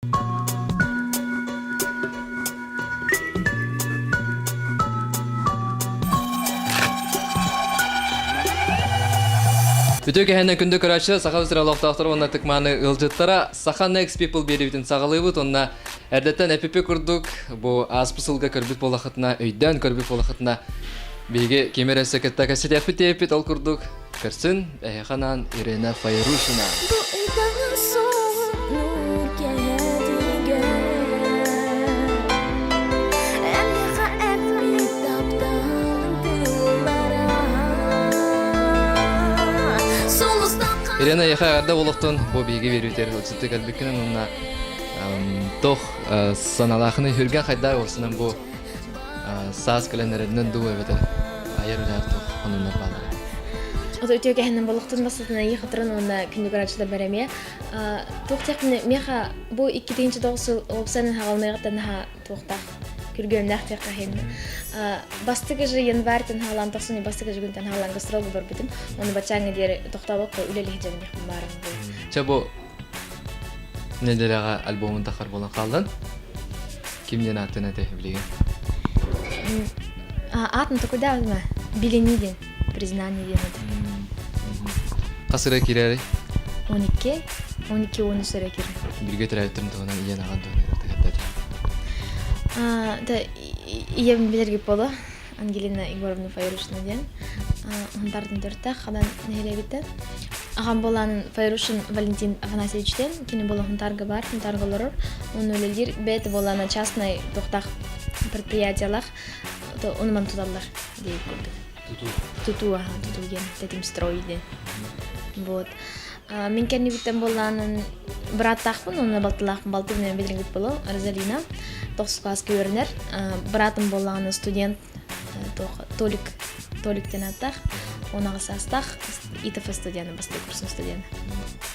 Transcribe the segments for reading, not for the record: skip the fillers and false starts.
Bütün kehenne kundu kuraşı sağa sıra loqtaqtır ona tıkmanı ılcıttara sağa next people beribin sağalıybıt onna erdetten epipi kurduk bu aspısılga körbüt bolaqıtına öyden körbüt bolaqıtına bilgi kemere seketta kaset yapıt ol kurduk kırsın Hanan Irena Fayruşina Irena yaxarda болуқтан bu bilgi veriyor ölçütü kalbikinin ona toh sanalağını hürgen xayda olsun bu saz kalenerinden duva beder ayırlar toh onunla bağlı. O da ötüyor ki hemen balıqtın basitine iyi hatırın ona kündük araçta beremiye. Toh tekne meha bu 2. doğusu opsiyonun hağalmayıqtan ha tohta kürgömnäq tekka henne. Bastıgıcı yanvartın halan toxsuni bastıgıcı günten halan gastrol bir bitim. Onu bachanga diye toxtabaq üleli hijamni xambaram bu. Çabo nelerga albomun taxar bolan qaldan? Kimden atına te bilegen? Atın tokuda mı? Bilinidin, признание denedi. Qasıra kireri? 12 13 sere kirer. Birge terayetim toğuna iyan ağan toğuna Da iyem bilir gibi bolu. Angelina Igоровна Fayruşina diyen. Onlardan dörtte xadan neyle bitti. Ağam bolanın Fayruşin Valentin Афанасьевичтен kini bola huntarga бар, huntargalar. Onu öyledir. Bet bolana частный toxtaq предприятиялах. Onu man tutarlar diye gördük. Tutu gen dedim stroydi. Вот. Мен kendi bitten bolanın bırattaqpın, onu baltığını bildirin gibi bolu. Розалина. 9 класс görünür. Bıratım bolanın student Толик tenataq. Ona qasastaq. İTF studenti, basты kursun studenti.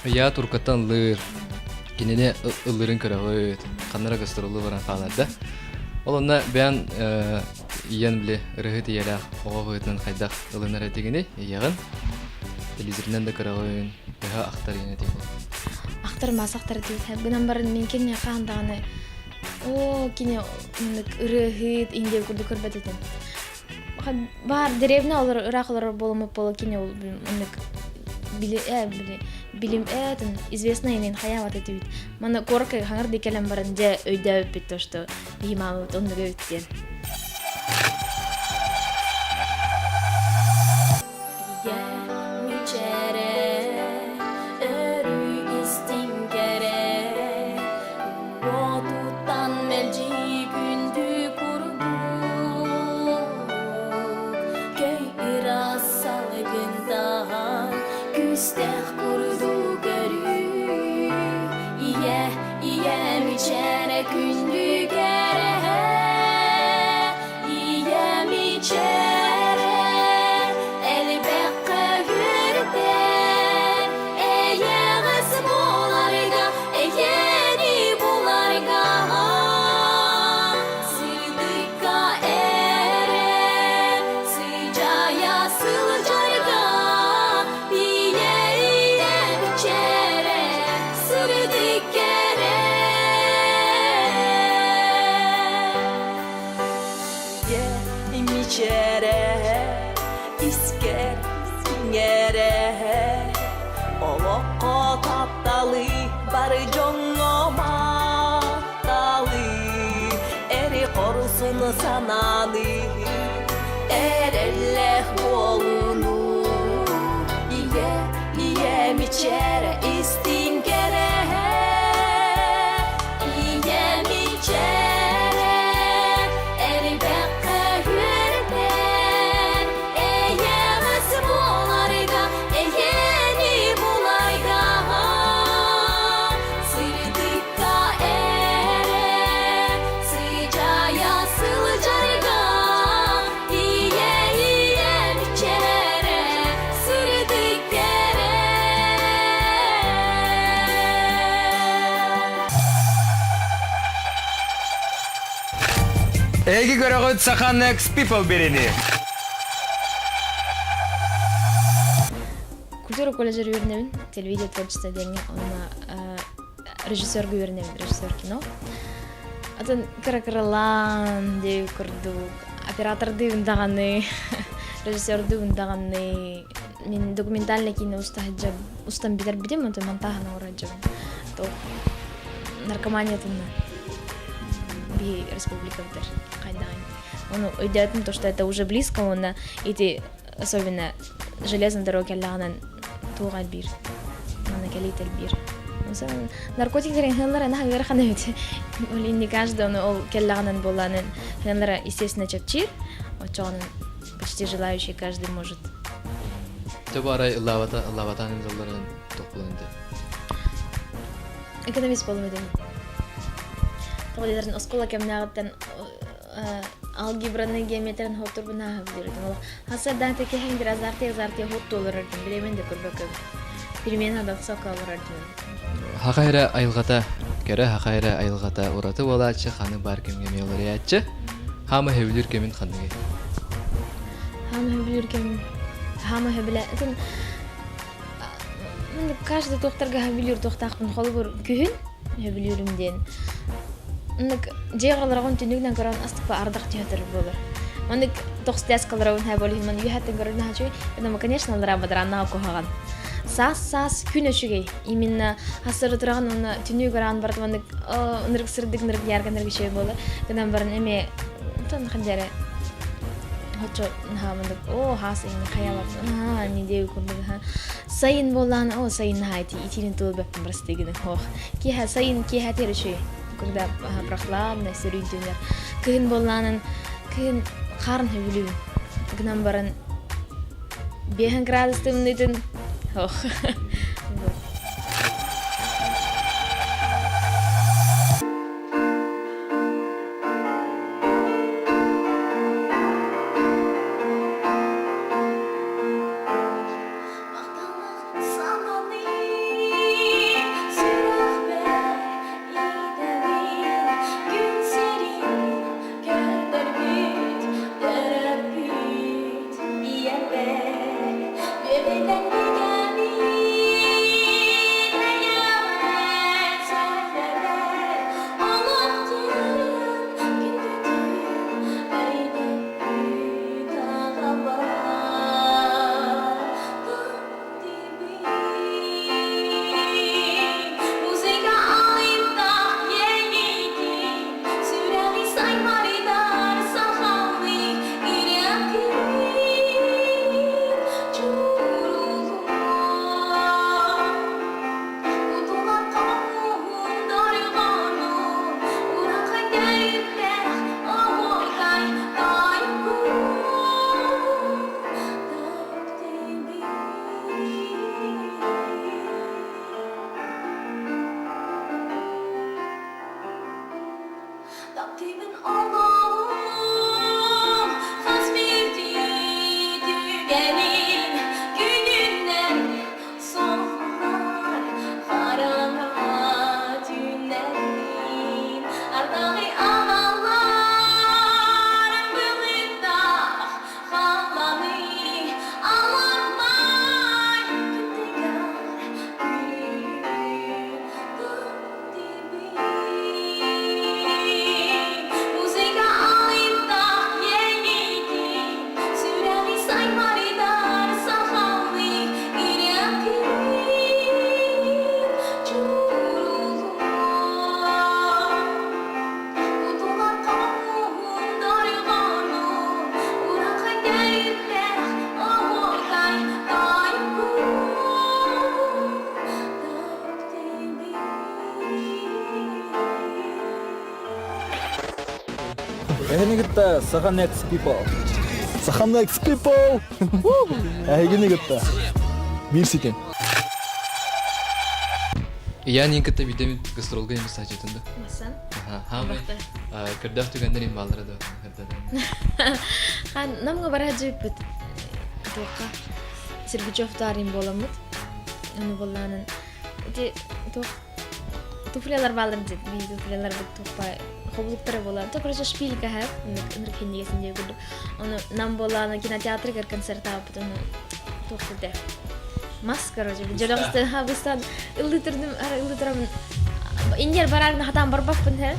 Ya Turkatan lir. Kinine ılırın kırağı. Kanlara gastrolu varan qalarda. Olanda ben iyan bile rıhıt yara oğa hıtın qaydaq ılınır etegini yağın. Televizorinden de kırağın. Daha aktar yine değil. Aktar değil. Günden barın men kenne qandağını o kine rıhıt inde kurdu kırbat eten. Бар деревня олар ырақлар болмап боло кине ол билим этин известно инен хаяват этибит. Мана корка хаңар декелем барын же өйдө өппет то что бимамыт онду өттен. Sanalı erelleh bolunu iye miçere istin kere iye miçere elbette hürden eye mesbularga eyeni bulayga sırdıkka ere sıcaya sılcarga iye miçere sırdık kere. Egi görüğüt sakan next people birini. Культура колледжер үйренемін, телевидео творчество деген, оны режиссер гүвернем, режиссер кино. Атын кыракыралан деп көрдүк, операторду ундаганы, режиссерду ундаганы. Мен документальный кино устан битер бидем, ото монтажына ураджам. То наркоманиятын би республика битер кайдаган. Он идеятын то, что это уже близко, он эти особенно железной дороги аллаганан туган бир. Она калител бир. Mesela narkotiklerin hınlara ne kadar kanıt. Öyle каждый он ол келлаганан боланын hınlara естественно чапчир. Очоғанын почти желающий каждый может. Төбі арай ыллаватанын залларын тоқпылынды. Экономист болу едім. Тоғылерін оскола кемнағыттан алгебраны, геометрияны хоттур бұна білдірдім. Хасардан теке хендер азарты хотту олырырдым. Білемен де көрбөкім. Перемен адақ соқа олырырдым. Хақайра айылғата, кәрі хақайра айылғата ұраты олачы қаны бар кемгеме олариятчы. Хамы хөвілер кемін қанығы. Хамы хөвілер кемін. Хамы хөвілер. Каждый тоқтарға хөвілер тоқтақпын қолы бір күйін хөвілерімден. Жеғаларағын түнігінен көрін астықпа ардақ театр болыр. Ондық тоқстяс қаларағын хай болы химан үйәттен көрін хачуй. Потому, конечно, олар абадар аннаға қоғаған. Сас күн өшігей. Именно хасыры тұраған оны түнгі көрін барды. Ондық сырдық нырық ярға нырғы шей болы. Көнен барын әме тұн қандері. Хочо мындық, хасы еңі қаялап. Не деу көрдігі. Сайын болан, сайын хайти. Итінің тұлы бәппін бірістегінің. Сайын кеха тері шей. Когда прохладно, сырыйдылар. Кыын болланын, кыын қарын хөвілуін. Кынан барын 5 градустың нөтін. Ehne Sagan X people. Sagan X people. Ehne gitti. Bir sitin. Yani kita videomu gastrolga yang saja tunda. Masan? Hamı kerdah tu gandar yang malar ada. Kan namga barajı bit. Toka. Sirbichov tarim bolamut. Onu bolanın. Ди то туфлялар балыр дит. Би туфлялар бит топа хоблуктары болар. То короче шпилька хап. Ныркендегесинде көрдүк. Оны нам боланы кинотеатрга концерт алып, оны токтоде. Мас, короче, жолоңсты хабыстан ылдытырдым, ылдытырамын. индер барарны хатан барбаппын хэ.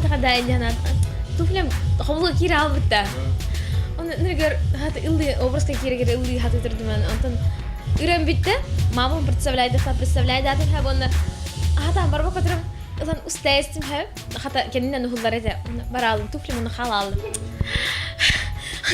Хада индяна туфлем ховлу кире албытта. Он нигер хат илди образка кире илди хат өтөрдүмөн. Онтон үрен битте. Мамам представляет датым хэ бонда хатан барбап өтөрөм. Ulan ustaystim hep. Hatta kendine nuhullar ete. Baralım tuflim onu halal.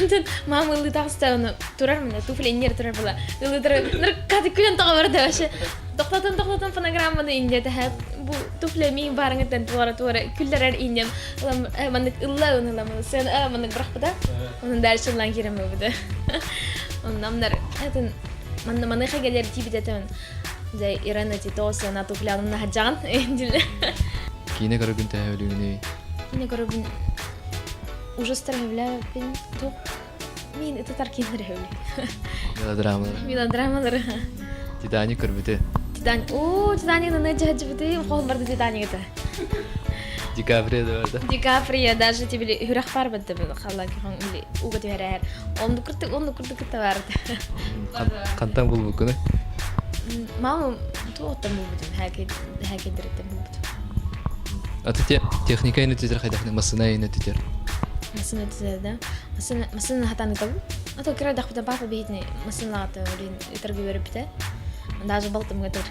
Anten mama ıldı tağısta onu turar mı? Tufli inyer turar bula. Ildı turar. Nır katı külen tağı vardı başı. Doktatın fonogramma da ince de hep. Bu tufli mi barangeten tuara küller injem. Ulan mandık ılla onu ulan sen mandık bırak bu da. Onun dersi ulan kirem bu da. Ondan der. Hatta mandık gelir tipi de temen. Зай Ирана Титоса на туфлянын нахаджан эндил. Кине көргүн тәһөлүгүнү. Кине көргүн ужастар хевләпин тук. Мин это таркинер хевли. Мелодрамалар. Мелодрамалар. Титаник көрбүтө. Титаник на жаҗбыты, хол барды Титаник это. Ди Каприо да барда. Ди Каприо даже тебе хүрәк бар бит халлак хан или угат берәр. Онды кыртык кытабарды. Кантан булбу күнү. Мама туоттан булбутун, хакедиреттен булбутун. Атыте техниканы тетер хайдахны масынайны тетер. Масына тезерде. Масына хатаны кабыл. Ато кира дахпыта папа бейтни масыналаты урин итаргы берип бите. Даже балтым гатыр.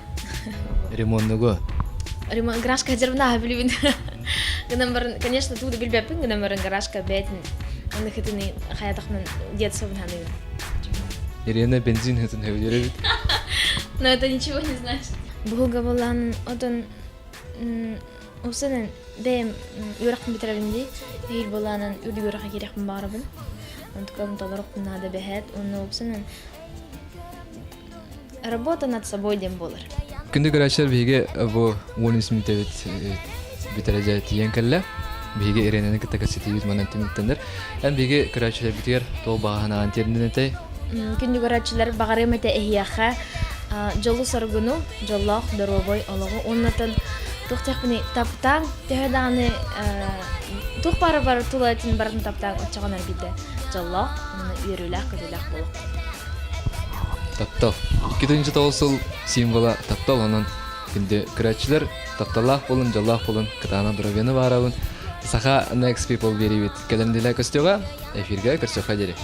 Ремонтного. Ремонт гаражка жербна билибин. Гынамбар, конечно, туда билбепин, гынамбар гаражка бейтин. Онда хитини хаятахмын детство бинаны. Ирена бензин хытын хөвдөрөбүт. Но это ничего не знаешь. Буга болан отон усанын бем юракын битеребинди. Ил боланын үдү юракка керекмин барыбын. Онтукам толорок надо бехет, он усанын работа над собой дем болар. Күндү көрөчөр биге бу 10 минут битережет тиенкелле. Биге Иренени кытакасытыбыз манан тимиктендер. Эн биге көрөчөр битер тол багана антернете. Күндү көрөчүлөр багарымете эхияха жолу соргуну, жоллох, дорогой, олого, оннатын тухтехпини таптан, техеданы тух бары тулайтын барын таптан отчаган арбиде. Жоллох, үйрүлэх, көтүлэх болук. Таптал. 2-нче тоосул символа таптал, анан күндү көрөчүлөр тапталах болун, жоллох болун, кытана дорогону барабын. Саха Next People берибит. Келемдиле көстөгө, эфирге көрсөкө дери.